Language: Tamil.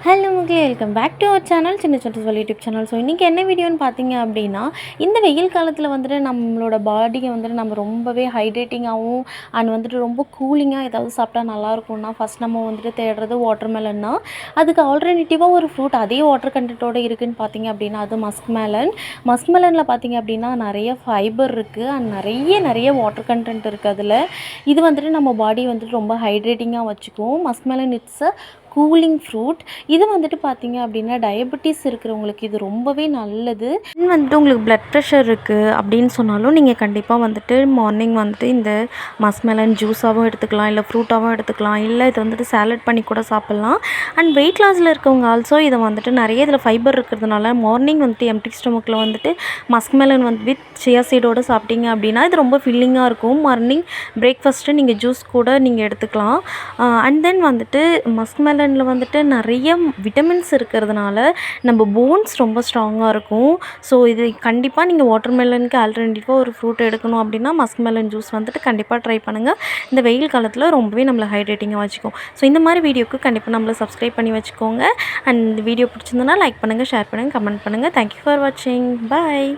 ஹலோ மக்களே, welcome back to our channel சின்ன சின்ன யூடியூப் சேனல். ஸோ இன்றைக்கி என்ன வீடியோன்னு பார்த்தீங்க அப்படின்னா, இந்த வெயில் காலத்தில் வந்துட்டு நம்மளோட பாடியை வந்துட்டு நம்ம ரொம்பவே ஹைட்ரேட்டிங்காகவும் அண்ட் வந்துட்டு ரொம்ப கூலிங்காக ஏதாவது சாப்பிட்டா நல்லாயிருக்கும்னா ஃபஸ்ட் நம்ம வந்துட்டு தேடுறது வாட்டர்மெலன் தான். அதுக்கு ஆல்டர்னேட்டிவாக ஒரு ஃப்ரூட் அதே வாட்டர் கண்டென்ட்டோடு இருக்குதுன்னு பார்த்தீங்க அப்படின்னா அது மஸ்க்மெலன். மஸ்க்மெலனில் பார்த்தீங்க அப்படின்னா நிறைய ஃபைபர் இருக்குது அண்ட் நிறைய வாட்டர் கண்டென்ட் இருக்குது அதில். இது வந்துட்டு நம்ம பாடி வந்துட்டு ரொம்ப ஹைட்ரேட்டிங்காக வச்சுக்கும். Muskmelon it's a cooling fruit. இது வந்துட்டு பார்த்தீங்க அப்படின்னா டயபெட்டிஸ் இருக்கிறவங்களுக்கு இது ரொம்பவே நல்லது. வந்துட்டு உங்களுக்கு பிளட் ப்ரெஷர் இருக்குது அப்படின்னு சொன்னாலும் நீங்கள் கண்டிப்பாக வந்துட்டு மார்னிங் வந்துட்டு இந்த மஸ்மெலன் ஜூஸாகவும் எடுத்துக்கலாம், இல்லை ஃப்ரூட்டாகவும் எடுத்துக்கலாம், இல்லை இது வந்துட்டு சாலட் பண்ணி கூட சாப்பிட்லாம். அண்ட் வெயிட் லாஸில் இருக்கவங்க ஆல்சோ இதை வந்துட்டு நிறைய இதில் ஃபைபர் இருக்கிறதுனால மார்னிங் வந்துட்டு எம்டி ஸ்டொமக்கில் வந்துட்டு மஸ்க்மெலன் வந்து வித் சியா சீடோடு சாப்பிட்டீங்க அப்படின்னா இது ரொம்ப ஃபில்லிங்காக இருக்கும். மார்னிங் பிரேக்ஃபாஸ்ட்டு நீங்கள் ஜூஸ் கூட நீங்கள் எடுத்துக்கலாம். அண்ட் தென் வந்துட்டு மஸ்க்மெலனில் வந்துட்டு நிறைய விட்டமின்ஸ் இருக்கிறதுனால நம்ம போன்ஸ் ரொம்ப ஸ்ட்ராங்காக இருக்கும். ஸோ இது கண்டிப்பாக நீங்கள் வாட்டர்மெலனுக்கு ஆல்டர்னேட்டிவாக ஒரு ஃப்ரூட் எடுக்கணும் அப்படின்னா மஸ்க்மெலன் ஜூஸ் வந்துட்டு கண்டிப்பாக ட்ரை பண்ணுங்கள். இந்த வெயில் காலத்தில் ரொம்பவே நம்மளை ஹைட்ரேட்டிங்காக வச்சுக்கும். ஸோ இந்த மாதிரி வீடியோக்கு கண்டிப்பாக நம்மளை சப்ஸ்கிரைப் பண்ணி வச்சுக்கோங்க. அண்ட் இந்த வீடியோ பிடிச்சிருந்தனா லைக் பண்ணுங்கள், ஷேர் பண்ணுங்கள், கமெண்ட் பண்ணுங்கள். தேங்க்யூ ஃபார் வாட்சிங். பாய்.